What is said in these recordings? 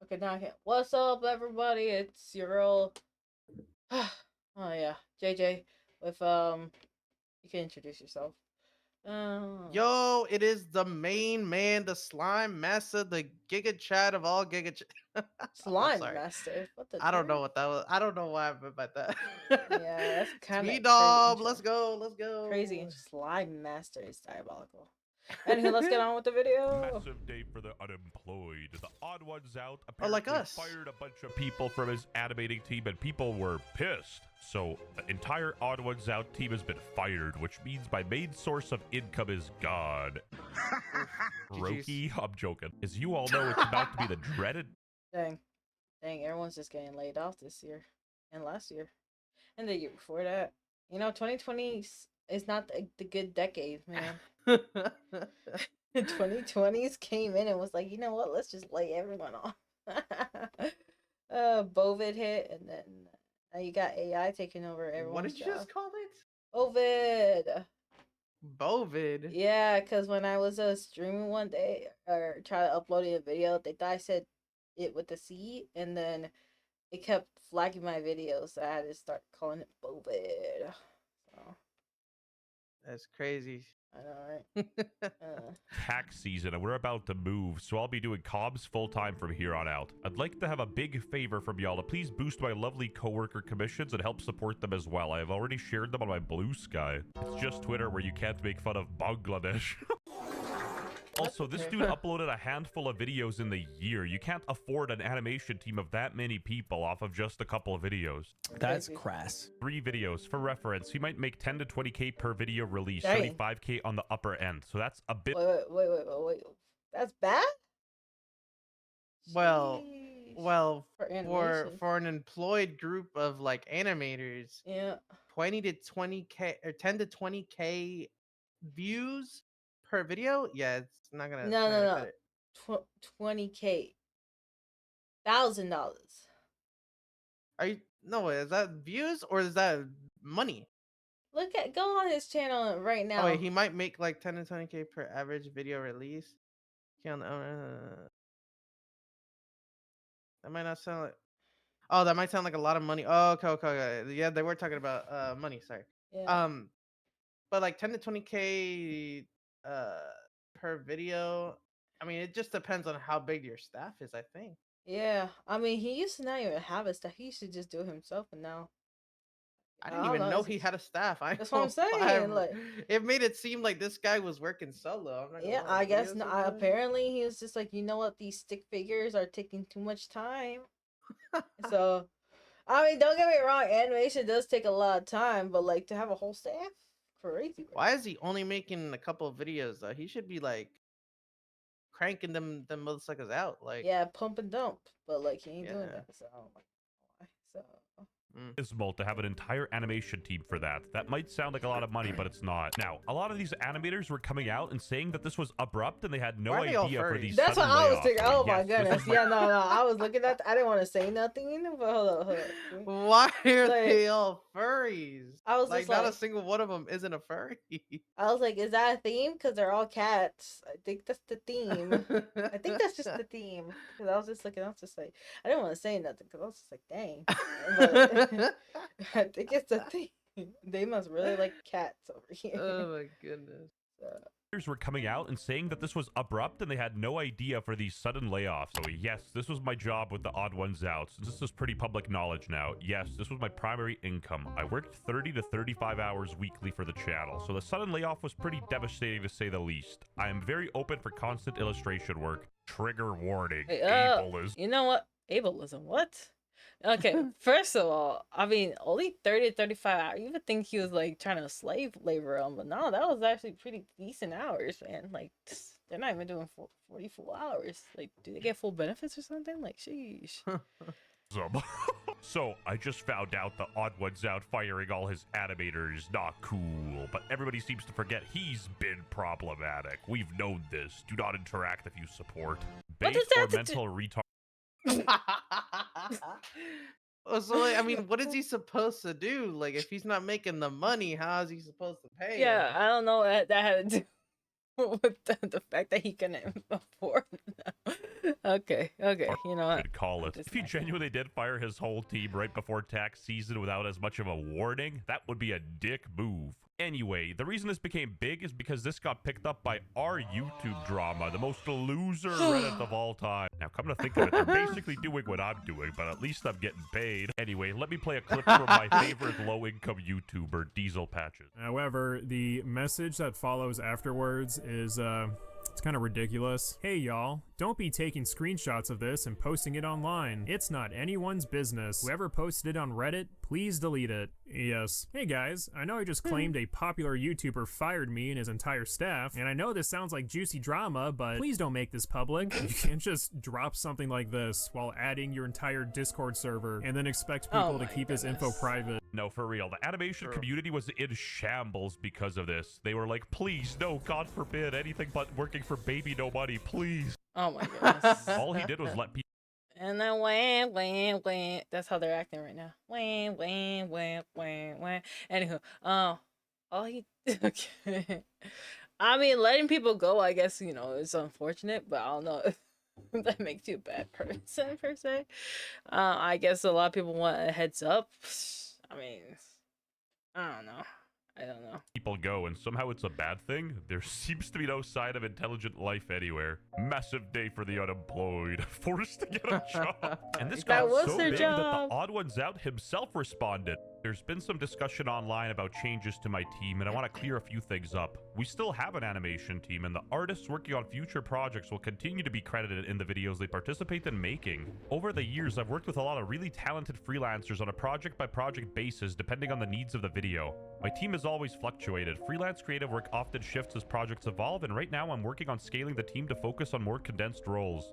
Okay, now I can. What's up, everybody? It's your girl. Oh yeah, JJ. With you can introduce yourself. Oh, Yo, it is the main man, the slime master, the giga chat of all giga chat. I'm slime sorry. master. What the I don't know dirt? what that was. I don't know why I meant by that. Yeah, that's It's kind me, of crazy Dom. Let's intro. go. Let's Crazy go. intro. Slime master is diabolical. Anywho, let's get on with the video. Massive day for the unemployed. The odd ones out Oh, like apparently us. fired a bunch of people from his animating team, and people were pissed. So the entire odd ones out team has been fired, which means my main source of income is gone. Roki, I'm joking. As you all know, it's about to be the dreaded. Dang, dang, everyone's just getting laid off this year, and last year, and the year before that. 2020 is not the good decade, man. 2020s came in and was like, you know what? Let's just lay everyone off. Bovid hit, and then now you got AI taking over What everyone's did you job. just call it? Bovid. Bovid. Yeah, because when I was streaming one day or trying to upload a video, they thought I said it with the C, and then it kept flagging my videos, so I had to start calling it Bovid. So That's crazy. I know, right? Tax season, and we're about to move, so I'll be doing comms full-time from here on out. I'd like to have a big favor from y'all to please boost my lovely coworker commissions and help support them as well. I have already shared them on my Blue Sky. It's just Twitter where you can't make fun of Bangladesh. Also, this dude uploaded a handful of videos in the year. You can't afford an animation team of that many people off of just a couple of videos. That's Crazy. crass. 3 videos. For reference, he might make 10 to 20k per video release, Dang. 75k on the upper end. So that's a bit. Wait. That's bad? Well, Sheesh. well, For for animation. for an employed group of like animators, Yeah. 20 to 20k or 10 to 20k views per video. Yeah, it's not gonna cut No. it. 20K. $1,000. Are you no? Is that views or is that money? Go on his channel right Oh wait, now. he might make like 10 to 20k per average video release. Okay, that might not sound like. Oh, that might sound like a lot of money. Oh, okay. Yeah, they were talking about money. Sorry. Yeah. Um, but like 10 to 20k uh per video. I mean, it just depends on how big your staff is, I think. Yeah. I mean, he used to not even have a staff. He used to just do it himself, and now I I didn't don't even know. know he had a staff. I That's what I'm know saying. Like, it made it seem like this guy was working solo. I'm not gonna yeah, lie. I What he guess was not. doing? Apparently, he was just like, you know what? These stick figures are taking too much time. So, I mean, don't get me wrong. Animation does take a lot of time, but like to have a whole staff, crazy. Why is he only making a couple of videos though? He should be like cranking them motherfuckers out. Like, Yeah, pump and dump, but like he ain't doing yeah. that. So, like, why? So, Mm. Abysmal to have an entire animation team for that. That might sound like a lot of money, but it's not. Now, a lot of these animators were coming out and saying that this was abrupt and they had no Why are they all idea for furries? these that's what sudden I was layoffs. thinking. So Oh my yes, this goodness. was my Yeah, no. I was looking at. I didn't want to say nothing, but hold up. Why are Like, they all furries? I was Like, just not a like, single one of them isn't a furry. is that a theme? Because they're all cats. I think that's the theme. I think that's just the theme. Because I was just looking. I was just like, I didn't want to say nothing because I was just like, dang. But I think it's the theme. They must really like cats over here. Oh my goodness. were coming out and saying that this was abrupt and they had no idea for these sudden layoffs. So yes, this was my job with the odd ones out. Since this is pretty public knowledge now, yes, this was my primary income. I worked 30 to 35 hours weekly for the channel, so the sudden layoff was pretty devastating to say the least. I am very open for constant illustration work. Trigger warning, Hey, ableism. you know what? Ableism, what? Okay, first of all, I mean, only 30 to 35 hours. You would think he was like trying to slave labor them, but no, that was actually pretty decent hours, man. Like, they're not even doing 40 full hours. Like, do they get full benefits or something? Like, sheesh. So, I just found out the odd ones out firing all his animators. Not cool. But everybody seems to forget he's been problematic. We've known this. Do not interact if you support. What Base does that or have to mental retard. Oh, so like, I mean, what is he supposed to do? Like, if he's not making the money, how is he supposed to pay him? Yeah, I don't know what that had to do. with the fact that he couldn't afford them. Okay, you know what? Could call I'm it. just If he not- genuinely did fire his whole team right before tax season without as much of a warning, that would be a dick move. Anyway, the reason this became big is because this got picked up by our YouTube drama, the most loser Reddit of all time. Now, come to think of it, they're basically doing what I'm doing, but at least I'm getting paid. Anyway, let me play a clip from my favorite low-income YouTuber, Diesel Patches. However, the message that follows afterwards is, it's kind of ridiculous. Hey y'all, don't be taking screenshots of this and posting it online. It's not anyone's business. Whoever posted it on Reddit, please delete it. Yes. Hey guys, I know I just claimed a popular YouTuber fired me and his entire staff, and I know this sounds like juicy drama, but please don't make this public. You can't just drop something like this while adding your entire Discord server and then expect people to keep this info private. No, for real. The animation community was in shambles because of this. They were like, please, no, God forbid, anything but working for baby no money, please. Oh my goodness. All he did was let people And then wham, wham, wham. That's how they're acting right now. Wham, wham, wham, wham, wham. Anywho, all he okay. I mean, letting people go, I guess, you know, is unfortunate, but I don't know if that makes you a bad person per se. I guess a lot of people want a heads up. I mean, I don't know. go, and somehow it's a bad thing. There seems to be no sign of intelligent life anywhere. Massive day for the unemployed, forced to get a job. And this got was so their big job. that the TheOdd1sOut himself responded. There's been some discussion online about changes to my team, and I want to clear a few things up. We still have an animation team, and the artists working on future projects will continue to be credited in the videos they participate in making. Over the years, I've worked with a lot of really talented freelancers on a project-by-project basis, depending on the needs of the video. My team has always fluctuated. Freelance creative work often shifts as projects evolve, and right now I'm working on scaling the team to focus on more condensed roles.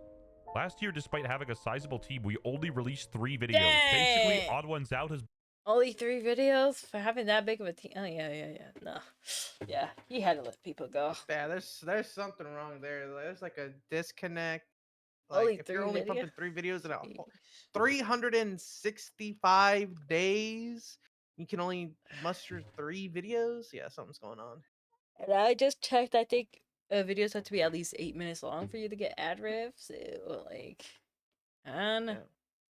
Last year, despite having a sizable team, we only released 3 videos. Basically, Dang. TheOdd1sOut has Only 3 videos for having that big of a team. Oh yeah. No, yeah, he had to let people go. Yeah, there's something wrong there. There's like a disconnect. Only Like if you're 3 only videos? pumping 3 videos in a Jeez. 365 days, you can only muster 3 videos. Yeah, something's going on. And I just checked. I think videos have to be at least 8 minutes long for you to get ad revs. Like, and Yeah.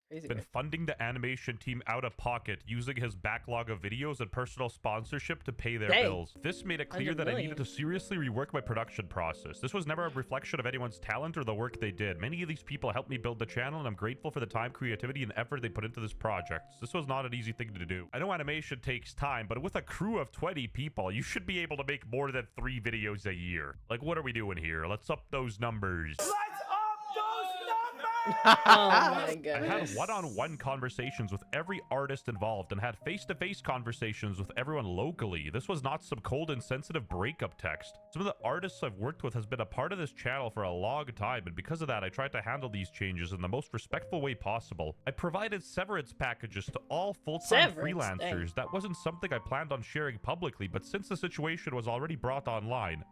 crazy. been Work. funding the animation team out of pocket, using his backlog of videos and personal sponsorship to pay their Dang. bills. This made it clear 100 that I needed to million. seriously rework my production process. This was never a reflection of anyone's talent or the work they did. Many of these people helped me build the channel, and I'm grateful for the time, creativity, and effort they put into this project. This was not an easy thing to do. I know animation takes time, but with a crew of 20 people, you should be able to make more than 3 videos a year. Like, what are we doing here? Let's up those numbers. Oh my I had goodness. one-on-one conversations with every artist involved and had face-to-face conversations with everyone locally. This was not some cold and sensitive breakup text. Some of the artists I've worked with has been a part of this channel for a long time, and because of that, I tried to handle these changes in the most respectful way possible. I provided severance packages to all full-time Severance? Dang. freelancers. That wasn't something I planned on sharing publicly, but since the situation was already brought online,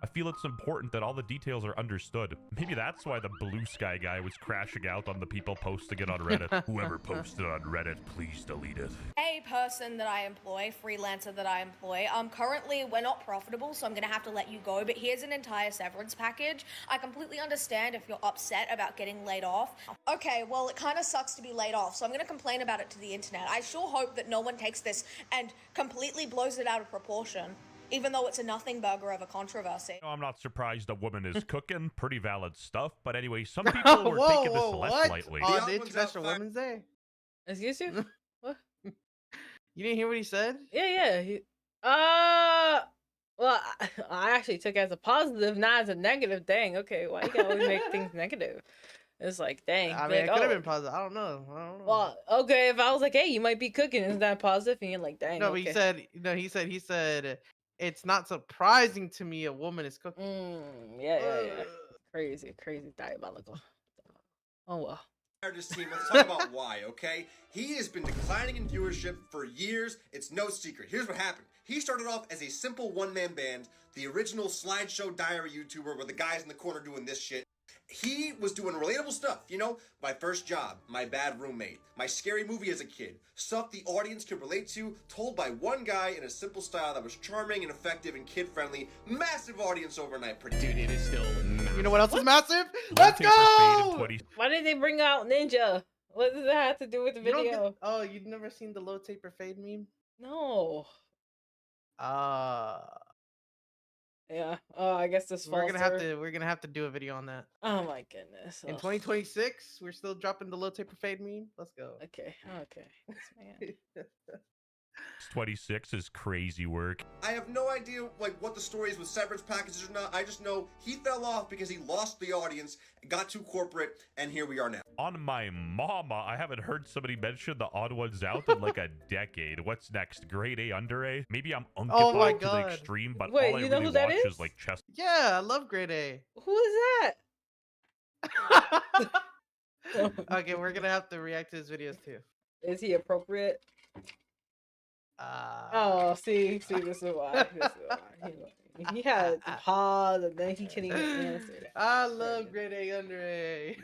I feel it's important that all the details are understood. Maybe that's why the blue sky guy was crashing out on the people posting it on Reddit. Whoever posted on Reddit, please delete it. A person that I employ, freelancer that I employ, currently we're not profitable, so I'm gonna have to let you go, but here's an entire severance package. I completely understand if you're upset about getting laid off. Okay, well, it kind of sucks to be laid off, so I'm gonna complain about it to the internet. I sure hope that no one takes this and completely blows it out of proportion, even though it's a nothing burger of a controversy. No, I'm not surprised a woman is cooking. Pretty valid stuff. But anyway, some people were taking this less lightly. On TheOdd1sOut International Women's Day? Excuse you? What? You didn't hear what he said? Yeah. Well, I actually took it as a positive, not as a negative. Dang. Okay, why you gotta always make things negative? It's like, dang. I be mean, like, it could have oh, been positive. I don't know. well, okay. If I was like, hey, you might be cooking, isn't that positive? And you're like, dang. No, but okay. he said it's not surprising to me a woman is cooking. Yeah. Crazy, diabolical. Oh well. This team. Let's talk about why, okay? He has been declining in viewership for years. It's no secret. Here's what happened. He started off as a simple one-man band, the original slideshow diary YouTuber where the guy's in the corner doing this shit. He was doing relatable stuff, you know? My first job, my bad roommate, my scary movie as a kid, stuff the audience could relate to, told by one guy in a simple style that was charming and effective and kid-friendly. Massive audience overnight. Dude, it is still massive. You know what else is massive? Low Let's taper fade in go! 20 Why did they bring out Ninja? What does that have to do with the You don't video? get, oh, you've never seen the low taper fade meme? No. Yeah. Oh, I guess this We're falls gonna have to do a video on that. Oh my goodness. In Ugh. 2026, we're still dropping the low taper fade meme. Let's go. Okay. This man. 26 is crazy work. I have no idea like what the story is with severance packages or not. I just know he fell off because he lost the audience, got too corporate, and here we are now. On my mama, I haven't heard somebody mention the Odd1sOut in like a decade. What's next? Grade A, under A? Maybe I'm Oh my unkified to the God. extreme, but Wait, all I you know really who that watch is? is like chess. Yeah, I love grade A. Who is that? Okay, we're gonna have to react to his videos too. Is he appropriate? Oh, see, this is why. He had to pause and then he couldn't even answer that. I love grade A under A.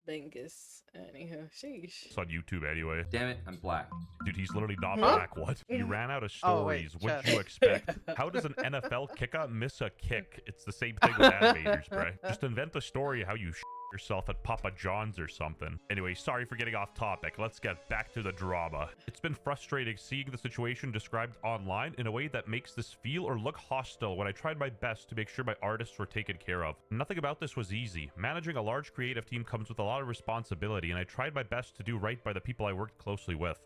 Bingus. Anywho, sheesh. It's on YouTube anyway. Damn it, I'm black. Dude, he's literally not Huh? black. What? You ran out of Oh, wait, stories. What'd chess. you expect? How does an NFL kicker miss a kick? It's the same thing with animators, bruh. Just invent a story how you yourself at Papa John's or something. Anyway, sorry for getting off topic. Let's get back to the drama. It's been frustrating seeing the situation described online in a way that makes this feel or look hostile when I tried my best to make sure my artists were taken care of. Nothing about this was easy. Managing a large creative team comes with a lot of responsibility, and I tried my best to do right by the people I worked closely with.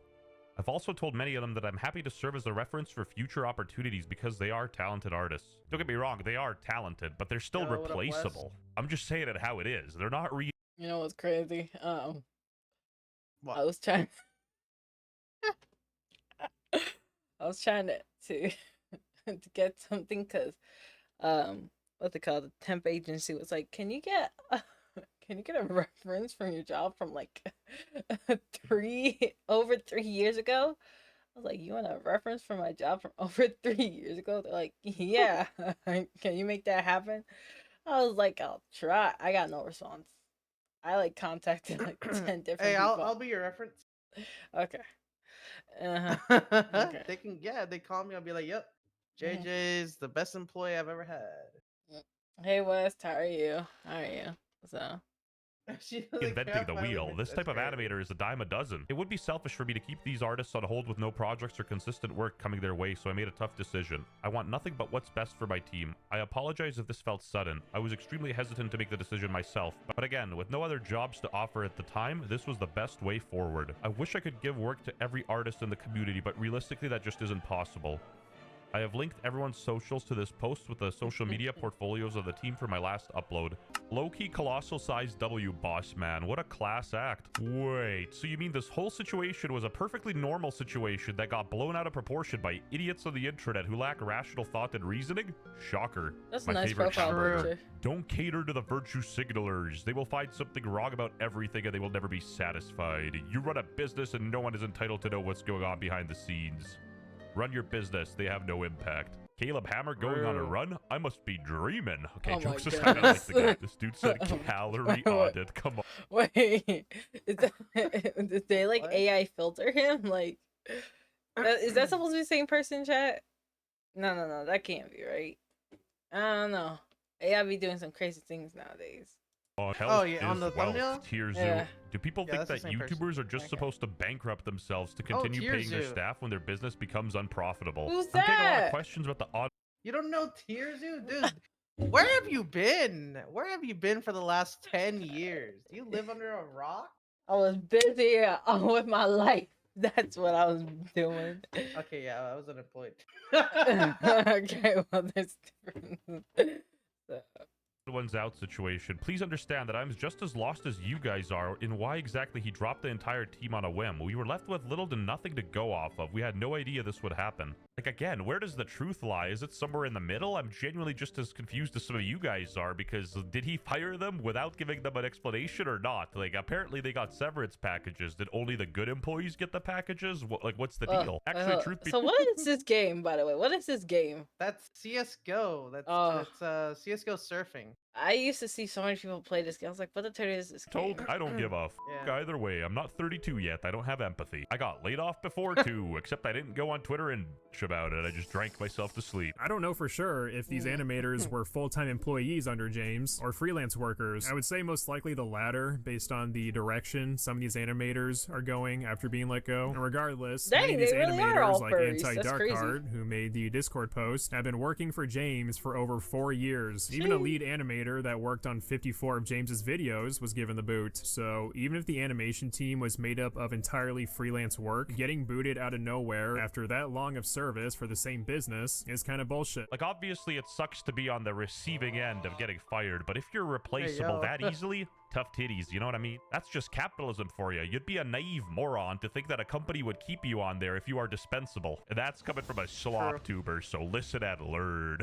I've also told many of them that I'm happy to serve as a reference for future opportunities because they are talented artists. Don't get me wrong, they are talented, but they're still Yo, what up, Wes? replaceable. I'm just saying it how it is. They're not You know what's crazy? What? I was trying to to get something because what's it called? The temp agency was like, can you get a reference from your job from like over 3 years ago? I was like, you want a reference from my job from over 3 years ago? They're like, yeah. Can you make that happen? I was like, I'll try. I got no response. I like contacted like 10 different Hey, people. I'll be your reference. Okay. They can, yeah, they call me. I'll be like, yep, JJ's the best employee I've ever had. Hey West, how are you? So She doesn't inventing care the if I wheel. win. This That's type of great. animator is a dime a dozen. It would be selfish for me to keep these artists on hold with no projects or consistent work coming their way, so I made a tough decision. I want nothing but what's best for my team. I apologize if this felt sudden. I was extremely hesitant to make the decision myself, but again, with no other jobs to offer at the time, this was the best way forward. I wish I could give work to every artist in the community, but realistically that just isn't possible. I have linked everyone's socials to this post with the social media portfolios of the team for my last upload. Low-key colossal size W, boss man. What a class act. Wait, so you mean this whole situation was a perfectly normal situation that got blown out of proportion by idiots on the internet who lack rational thought and reasoning? Shocker. that's a My nice favorite profile hamburger. picture. Don't cater to the virtue signalers. They will find something wrong about everything and they will never be satisfied. You run a business and no one is entitled to know what's going on behind the scenes. Run your business, they have no impact. Caleb Hammer going on a run? I must be dreaming. Okay, Oh my jokes aside, I like the guy. goodness. This dude said calorie Wait. audit. Come on. Wait, did they like What? AI filter him? Like, is that supposed to be the same person, chat? No, that can't be right. I don't know. AI be doing some crazy things nowadays. Health yeah, on is the wealth. thumbnail? Tirzu. Yeah. Do people Yeah, think that's that the same person. YouTubers are just Okay. supposed to bankrupt themselves to continue paying their Tirzu. staff when their business becomes unprofitable? Who's I'm getting a lot that? of questions about the odd. You don't know Tirzu? Dude, where have you been? Where have you been for the last 10 years? Do you live under a rock? I was busy with my life. That's what I was doing. Okay, yeah, I was unemployed. Okay, well, there's different. So, Odd1sOut situation. Please understand that I'm just as lost as you guys are in why exactly he dropped the entire team on a whim. We were left with little to nothing to go off of. We had no idea this would happen. Like, again, where does the truth lie? Is it somewhere in the middle? I'm genuinely just as confused as some of you guys are, because did he fire them without giving them an explanation or not? Like, apparently they got severance packages. Did only the good employees get the packages? What's the deal? Actually, truth be so what is this game, by the way? What is this game? That's CSGO. That's Oh. CSGO surfing. I used to see so many people play this game. I was like, what the turd is this game? I don't give a f Yeah. either way. I'm not 32 yet. I don't have empathy. I got laid off before too, except I didn't go on Twitter and bitch about it. I just drank myself to sleep. I don't know for sure if these animators were full-time employees under James or freelance workers. I would say most likely the latter, based on the direction some of these animators are going after being let go. And regardless, many Dang, of these they really are all animators like furries. That's Anti-Darkheart, who made the Discord post, have been working for James for over 4 years. Even a lead animator that worked on 54 of James's videos was given the boot. So even if the animation team was made up of entirely freelance work, getting booted out of nowhere after that long of service for the same business is kind of bullshit. Like, obviously, it sucks to be on the receiving end of getting fired, but if you're replaceable yo. that easily, tough titties, you know what I mean? That's just capitalism for you. You'd be a naive moron to think that a company would keep you on there if you are dispensable. And that's coming from a slop tuber, so listen and learn.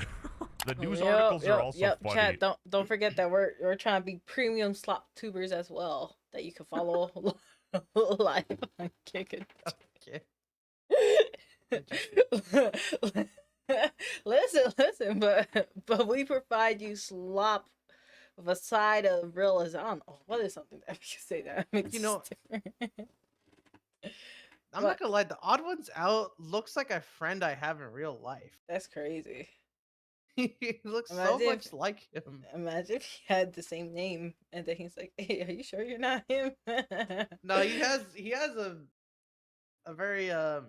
The news articles are also funny. Chat, don't forget that we're trying to be premium slop tubers as well. That you can follow live on Kickin'. Okay. listen, but we provide you slop with a side of realism. I don't know what is something that you say that makes You know, different. I'm not gonna lie, the Odd Ones Out looks like a friend I have in real life. That's crazy. He looks so Imagine much if- like him. Imagine if he had the same name and then he's like, "Hey, are you sure you're not him?" No, he has a very how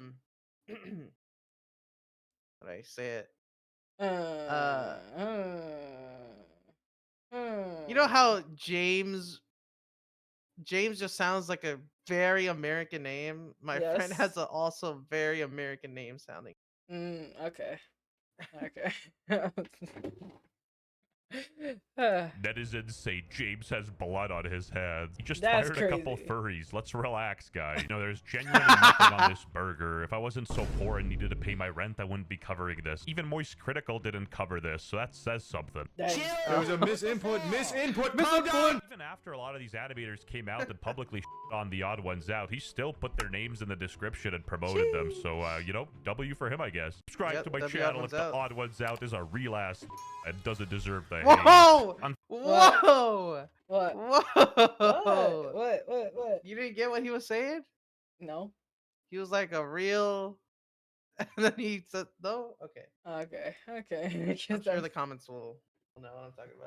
do I say it? You know how James just sounds like a very American name? My friend Yes. has a also very American name sounding. Okay. Netizens say James has blood on his hands. He just That's fired a couple crazy. furries. Let's relax, guys. You know, there's genuinely nothing on this burger. If I wasn't so poor and needed to pay my rent, I wouldn't be covering this. Even Moist Critical didn't cover this, so that says something. Dang. There was a misinput. Calm down. Even after a lot of these animators came out and publicly on the Odd Ones Out, he still put their names in the description and promoted them. So, you know, W for him, I guess. Subscribe Yep, to my W channel Odd if the Ones Out. Odd Ones Out is a real ass and doesn't deserve the hate. Whoa! Un- Whoa! What? Whoa! What? You didn't get what he was saying? No. He was like a real, and then he said no. Okay, Okay. I'm sure the comments will know what I'm talking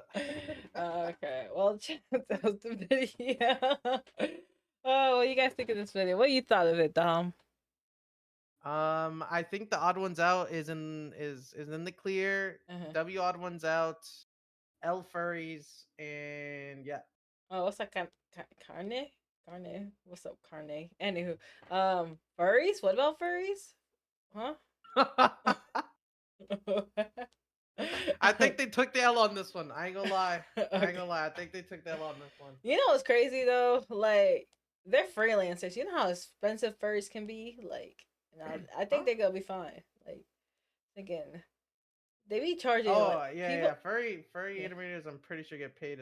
about. Okay. Well, chat, that was the video. Oh, what do you guys think of this video? What you thought of it, Dom? I think the Odd Ones Out is in the clear. Uh-huh. W Odd Ones Out, L Furries, and yeah. Oh, what's that? Carne? Carne? What's up, Carne? Anywho, furries? What about furries? Huh? I think they took the L on this one. I ain't gonna lie. I Okay. ain't gonna lie. I think they took the L on this one. You know what's crazy though? Like, they're freelancers. You know how expensive furries can be? Like, you know, I think they're gonna be fine. Like, again, they be charging. Oh like, yeah, people, yeah. Furry animators, I'm pretty sure get paid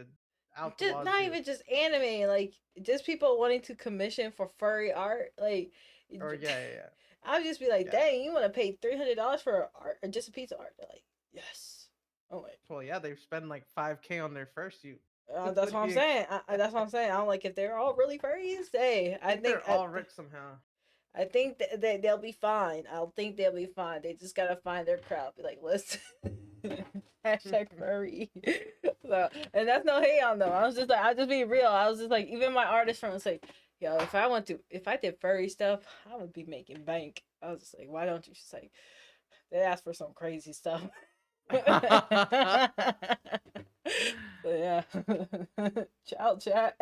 out the just not wazoo. even just anime, like just people wanting to commission for furry art. Like, Or yeah. I would just be like, Yeah. dang, you want to pay $300 for art or just a piece of art? They're like, yes. Oh wait, Well, yeah, they spend like 5K on their fursuit. that's what I'm saying. That's what I'm saying. I'm like, if they're all really furries, hey, I think they're all rich somehow. I think that they'll be fine. I think they'll be fine. They just gotta find their crowd. Be like, listen, hashtag furry. So, and that's no hate on them. I was just like, I'll just be real. I was just like, even my artist friend was like, yo, if I did furry stuff, I would be making bank. I was just like, why don't you? She's like, they asked for some crazy stuff. So yeah, ciao, chat.